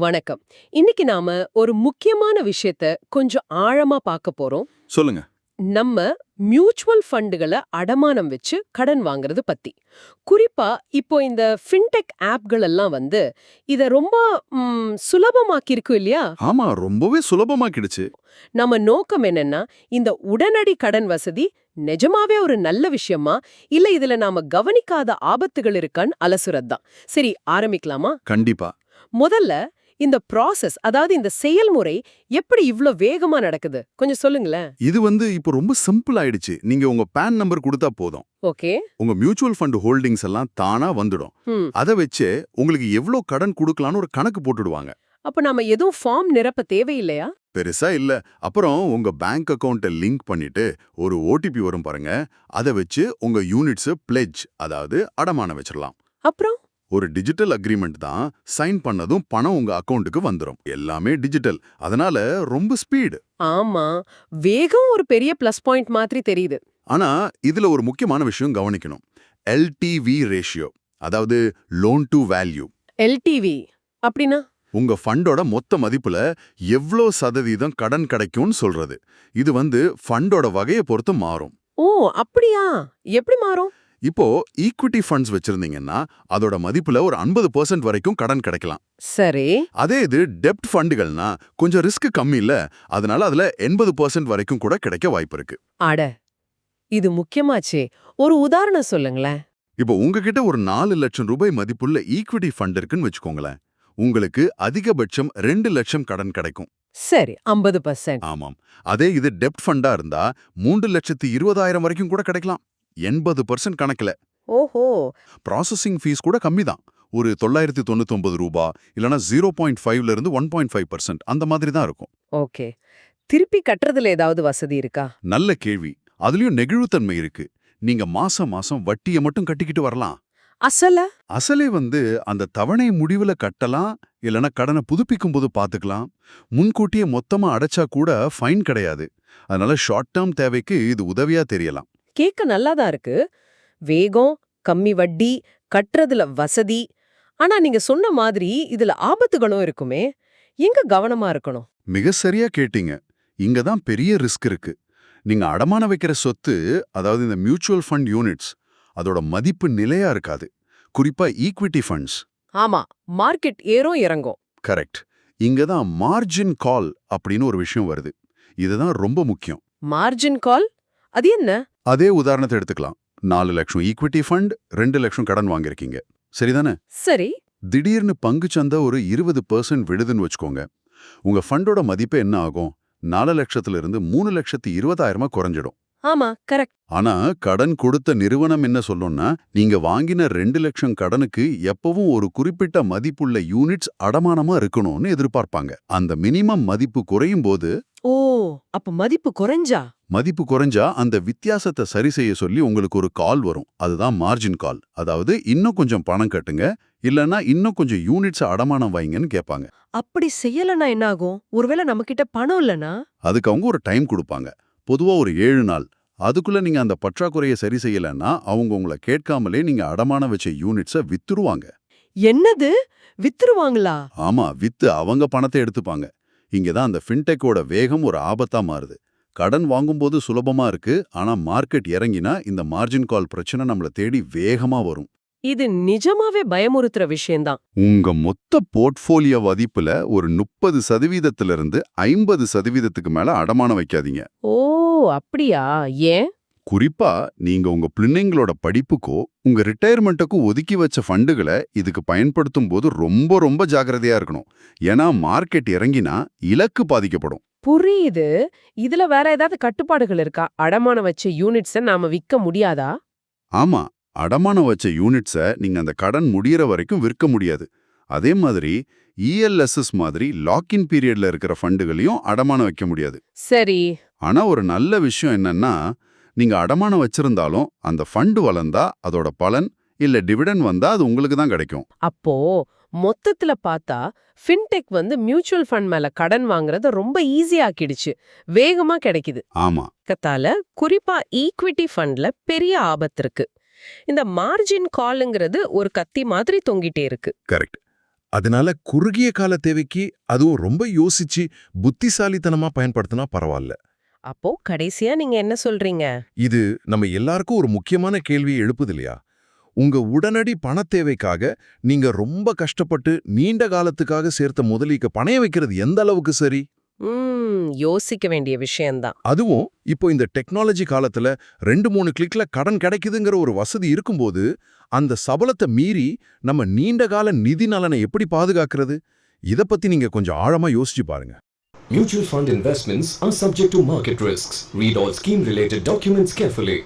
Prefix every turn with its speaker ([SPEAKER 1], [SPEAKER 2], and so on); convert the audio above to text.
[SPEAKER 1] வணக்கம். இன்னைக்கு நாம ஒரு முக்கியமான விஷயத்த கொஞ்சம் ஆழமா பார்க்க போறோம்.
[SPEAKER 2] சொல்லுங்க.
[SPEAKER 1] நம்ம மியூச்சுவல் ஃபண்டுகளை அடமானம் வச்சு கடன் வாங்குறது பத்தி. குறிப்பா இப்போ இந்த ஃபின்டெக் ஆப்கள் எல்லாம் இத ரொம்ப சுலபமாக்கி இருக்கு இல்லையா?
[SPEAKER 2] ஆமா, ரொம்பவே சுலபமாக்கிடுச்சு.
[SPEAKER 1] நம்ம நோக்கம் என்னன்னா, இந்த உடனடி கடன் வசதி நிஜமாவே ஒரு நல்ல விஷயமா, இல்ல இதுல நாம கவனிக்காத ஆபத்துகள் இருக்கான்னு அலசுறதுதான். சரி, ஆரம்பிக்கலாமா?
[SPEAKER 2] கண்டிப்பா.
[SPEAKER 1] முதல்ல இந்த ப்ராசஸ், அதாவது இந்த செயல்முறை எப்படி இவ்ளோ வேகமா நடக்குது கொஞ்சம் சொல்லுங்களேன்.
[SPEAKER 2] இது இப்போ ரொம்ப சிம்பிள் ஆயிடுச்சு. நீங்க உங்க பான் நம்பர் கொடுத்தா போதும்.
[SPEAKER 1] ஓகே.
[SPEAKER 2] உங்க மியூச்சுவல் ஃபண்ட் ஹோல்டிங்ஸ் எல்லாம் தானா வந்துடும்.
[SPEAKER 1] ம்.
[SPEAKER 2] அத வச்சு உங்களுக்கு எவ்ளோ கடன் கொடுக்கலாம்னு ஒரு கணக்கு போட்டுடுவாங்க.
[SPEAKER 1] அப்ப நாம எதுவும் ஃபார்ம் நிரப்ப தேவையில்லையா?
[SPEAKER 2] பெருசா இல்ல. அப்புறம் உங்க பேங்க் அக்கவுண்ட்ட லிங்க் பண்ணிட்டு ஒரு ஓடிபி வரும் பாருங்க. அத வச்சு உங்க யூனிட்ஸ் பிளெட்ஜ், அதாவது அடமானம் வச்சிரலாம்.
[SPEAKER 1] அப்புறம்
[SPEAKER 2] ஒரு டிஜிட்டல் அக்ரிமெண்ட் தான். சைன் பண்ணதும் பணம் உங்க அக்கவுண்ட்டுக்கு வந்துரும். எல்லாமே டிஜிட்டல். அதனால ரொம்ப ஸ்பீடு.
[SPEAKER 1] ஆமா, வேகம் ஒரு பெரிய பிளஸ் பாயிண்ட் மாதிரி தெரியுது.
[SPEAKER 2] ஆனா இதுல ஒரு முக்கியமான விஷயம் கவனிக்கணும். எல்டிவி ரேஷியோ, அதாவது லோன் டு வேல்யூ.
[SPEAKER 1] எல்டிவி அப்படின்னா?
[SPEAKER 2] உங்க ஃபண்டோட மொத்த மதிப்புல எவ்ளோ சதவீதம் கடன் கிடைக்கும்னு சொல்றது. இது ஃபண்டோட வகையை பொறுத்து மாறும்.
[SPEAKER 1] ஓ, அப்படியா? எப்படி மாறும்?
[SPEAKER 2] இப்போ ஈக்விட்டி ஃபண்ட்ஸ் வச்சிருந்தீங்கன்னா அதோட மதிப்புல ஒரு 50% வரைக்கும் கடன் கிடைக்கலாம்.
[SPEAKER 1] சரி.
[SPEAKER 2] அதே இது டெப்ட் ஃபண்டுகள்னா கொஞ்சம் ரிஸ்க் கம்மி இல்ல, அதனால அதுல 80% வரைக்கும் கூட கிடைக்க வாய்ப்பு இருக்கு.
[SPEAKER 1] அட, இது முக்கியமாச்சே. ஒரு உதாரணம் சொல்லுங்களேன்.
[SPEAKER 2] இப்போ உங்ககிட்ட ஒரு 4 லட்சம் ரூபாய் மதிப்புள்ள ஈக்விட்டி ஃபண்ட் இருக்குன்னு வச்சுக்கோங்களேன். உங்களுக்கு அதிகபட்சம் 2 லட்சம் கடன் கிடைக்கும்.
[SPEAKER 1] சரி, 50%.
[SPEAKER 2] ஆமாம். அதே இது டெப்ட் ஃபண்டா இருந்தா 3,20,000 வரைக்கும் கூட கிடைக்கலாம். 80% கணக்குல.
[SPEAKER 1] ஓஹோ.
[SPEAKER 2] ப்ராசஸிங் ஃபீஸ் கூட கம்மி தான். ஒரு 999 ரூபா, இல்லனா 0.5ல இருந்து 1.5% அந்த மாதிரி தான் இருக்கும்.
[SPEAKER 1] ஓகே. திருப்பி கட்டுறதுல ஏதாவது வசதி இருக்கா?
[SPEAKER 2] நல்ல கேள்வி. அதுலயும் நெகிழ்வுத்தன்மை இருக்கு. நீங்க மாசம் மாசம் வட்டிய மட்டும் கட்டிக்கிட்டு வரலாம்.
[SPEAKER 1] அசல?
[SPEAKER 2] அசலே அந்த தவணை முடிவுல கட்டலாம், இல்லனா கடனை புதுப்பிக்கும் போது பாத்துக்கலாம். முன்கூட்டியே மொத்தமா அடைச்சா கூட ஃபைன் கிடையாது. அதனால ஷார்ட் டேர்ம் தேவைக்கு இது உதவியா தெரியலாம்.
[SPEAKER 1] கேட்க நல்லாதான் இருக்கு. வேகம், கம்மி வட்டி, கட்டுறதுல வசதி. ஆனா நீங்க சொன்ன மாதிரி இதுல ஆபத்துகளும் இருக்குமே. எங்க கவனமா இருக்கணும்?
[SPEAKER 2] மிக சரியா கேட்டீங்க. இங்க தான் பெரிய ரிஸ்க் இருக்கு. நீங்க அடமான வைக்கிற சொத்து, அதாவது இந்த மியூச்சுவல் ஃபண்ட் யூனிட்ஸ், அதோட மதிப்பு நிலையா இருக்காது. குறிப்பா ஈக்விட்டி ஃபண்ட்ஸ்.
[SPEAKER 1] ஆமா, மார்க்கெட் ஏறும் இறங்கும்.
[SPEAKER 2] கரெக்ட். இங்க தான் மார்ஜின் கால் அப்படின்னு ஒரு விஷயம் வருது. இதுதான் ரொம்ப முக்கியம்.
[SPEAKER 1] மார்ஜின் கால்? அது என்ன?
[SPEAKER 2] அதே உதாரணத்தை எடுத்துக்கலாம். 4 லட்சம் ஈக்விட்டி ஃபண்ட், 2 லட்சம் கடன் வாங்கியிருக்கீங்க. சரிதானே?
[SPEAKER 1] சரி.
[SPEAKER 2] திடீர்னு பங்குச்சந்தை ஒரு 20% விடுதுன்னு வச்சுக்கோங்க. உங்க ஃபண்டோட மதிப்பு என்ன ஆகும்? 4 லட்சத்துல இருந்து 3,20,000 குறைஞ்சிடும்.
[SPEAKER 1] ஆமா, கரெக்ட்.
[SPEAKER 2] ஆனா கடன் கொடுத்த நிறுவனம் என்ன சொல்லும்னா, நீங்க வாங்கின 2 லட்சம் கடனுக்கு எப்பவும் ஒரு குறிப்பிட்ட மதிப்புள்ள யூனிட்ஸ் அடமானமா இருக்கணும்னு எதிர்பார்ப்பாங்க. அந்த மினிமம் மதிப்பு குறையும் போது,
[SPEAKER 1] ஓ, அப்ப மதிப்பு குறைஞ்சா?
[SPEAKER 2] மதிப்பு குறைஞ்சா அந்த வித்தியாசத்தை சரி செய்ய சொல்லி உங்களுக்கு ஒரு கால் வரும். அதுதான் மார்ஜின் கால். அதாவது இன்னும் கொஞ்சம் பணம் கட்டுங்க, இல்லனா இன்னும் கொஞ்சம் யூனிட்ஸ் அடமானம் வைங்கன்னு கேட்பாங்க.
[SPEAKER 1] அப்படி செய்யலனா என்ன ஆகும்? ஒருவேளை நம்ம கிட்ட பணம் இல்லனா?
[SPEAKER 2] அதுக்கு அவங்க ஒரு டைம் கொடுப்பாங்க. பொதுவா ஒரு 7 நாள். அதுக்குள்ள நீங்க அந்த பற்றாக்குறையை சரி செய்யலன்னா அவங்க உங்களை கேட்காமலே நீங்க அடமானம் வச்ச யூனிட்ஸை வித்துருவாங்க.
[SPEAKER 1] என்னது? வித்துருவாங்களா?
[SPEAKER 2] ஆமா, வித்து அவங்க பணத்தை எடுத்துப்பாங்க. இங்க தான் அந்த ஃபின்டெக்கோட வேகம் ஒரு ஆபத்தா மாறுது. கடன் வாங்கும்போது சுலபமா இருக்கு, ஆனா மார்க்கெட் இறங்கினா இந்த மார்ஜின் கால் பிரச்சனை நம்மள தேடி வேகமா வரும்.
[SPEAKER 1] இது நிஜமாவே பயமுறுத்துற விஷயம்தான்.
[SPEAKER 2] உங்க மொத்த போர்ட்ஃபோலியோ மதிப்புல ஒரு 30% 50%க்கு மேல அடமானம் வைக்காதீங்க.
[SPEAKER 1] ஓ, அப்படியா? ஏன்?
[SPEAKER 2] குறிப்பா நீங்க உங்க பிள்ளைங்களோட படிப்புக்கோ உங்க ரிட்டையர்மெண்ட்டுக்கோ ஒதுக்கி வச்ச ஃபண்டுகளை இதுக்கு பயன்படுத்தும் போது ரொம்ப ரொம்ப ஜாக்கிரதையா இருக்கணும். ஏன்னா மார்க்கெட் இறங்கினா இலக்கு பாதிக்கப்படும்.
[SPEAKER 1] புரியுது. இதுல வேற ஏதாவது கட்டுப்பாடுகள் இருக்கா? அடமானம் வச்ச யூனிட்ஸ நாம விக்க முடியாதா?
[SPEAKER 2] ஆமா, அடமானம் வச்ச யூனிட்ஸை நீங்க அந்த கடன் முடியற வரைக்கும் விற்க முடியாது. அதே மாதிரி இஎல்எஸ்எஸ் மாதிரி லாக்இன் பீரியட்ல இருக்கிற ஃபண்டுகளையும் அடமானம் வைக்க முடியாது.
[SPEAKER 1] சரி.
[SPEAKER 2] ஆனா ஒரு நல்ல விஷயம் என்னன்னா, நீங்க அடமானம் வச்சிருந்தாலும் அந்த ஃபண்டு வளர்ந்தா அதோட பலன் இல்ல டிவிடெண்ட் வந்தா அது உங்களுக்கு தான் கிடைக்கும்.
[SPEAKER 1] அப்போ மொத்தத்துல பார்த்தா ஃபின்டெக் மியூச்சுவல் ஃபண்ட் மேல கடன் வாங்குறத ரொம்ப ஈஸி ஆக்கிடுச்சு. வேகமா கிடைக்குது.
[SPEAKER 2] ஆமா,
[SPEAKER 1] கத்தால குறிப்பா ஈக்விட்டி ஃபண்ட்ல பெரிய ஆபத்து இருக்கு. இந்த மார்ஜின் கால்ங்கிறது ஒரு கத்தி மாதிரி தொங்கிட்டே இருக்கு.
[SPEAKER 2] கரெக்ட்.
[SPEAKER 3] அதனால குறுகிய கால தேவைக்கு அதுவும் ரொம்ப யோசிச்சு புத்திசாலித்தனமா பயன்படுத்தினா பரவாயில்ல.
[SPEAKER 1] அப்போ கடைசியா நீங்க என்ன சொல்றீங்க?
[SPEAKER 3] இது நம்ம எல்லாருக்கும் ஒரு முக்கியமான கேள்வியை எழுப்புது இல்லையா? உங்க உடனடி பணத் தேவைக்காக நீங்க ரொம்ப கஷ்டப்பட்டு நீண்ட காலத்துக்காக சேர்த்த முதலீக்க பணைய வைக்கிறது எந்த அளவுக்கு சரி?
[SPEAKER 1] யோசிக்க வேண்டிய விஷயம்தான்.
[SPEAKER 3] அதுவும் இப்போ இந்த டெக்னாலஜி காலத்துல 2-3 கிளிக்ல கடன் கிடைக்குதுங்கிற ஒரு வசதி இருக்கும்போது அந்த சபலத்தை மீறி நம்ம நீண்ட கால நிதி நலனை எப்படி பாதுகாக்கிறது? இத பத்தி நீங்க கொஞ்சம் ஆழமா யோசிச்சு பாருங்க.
[SPEAKER 4] Mutual fund investments are subject to market risks. Read all scheme-related documents carefully.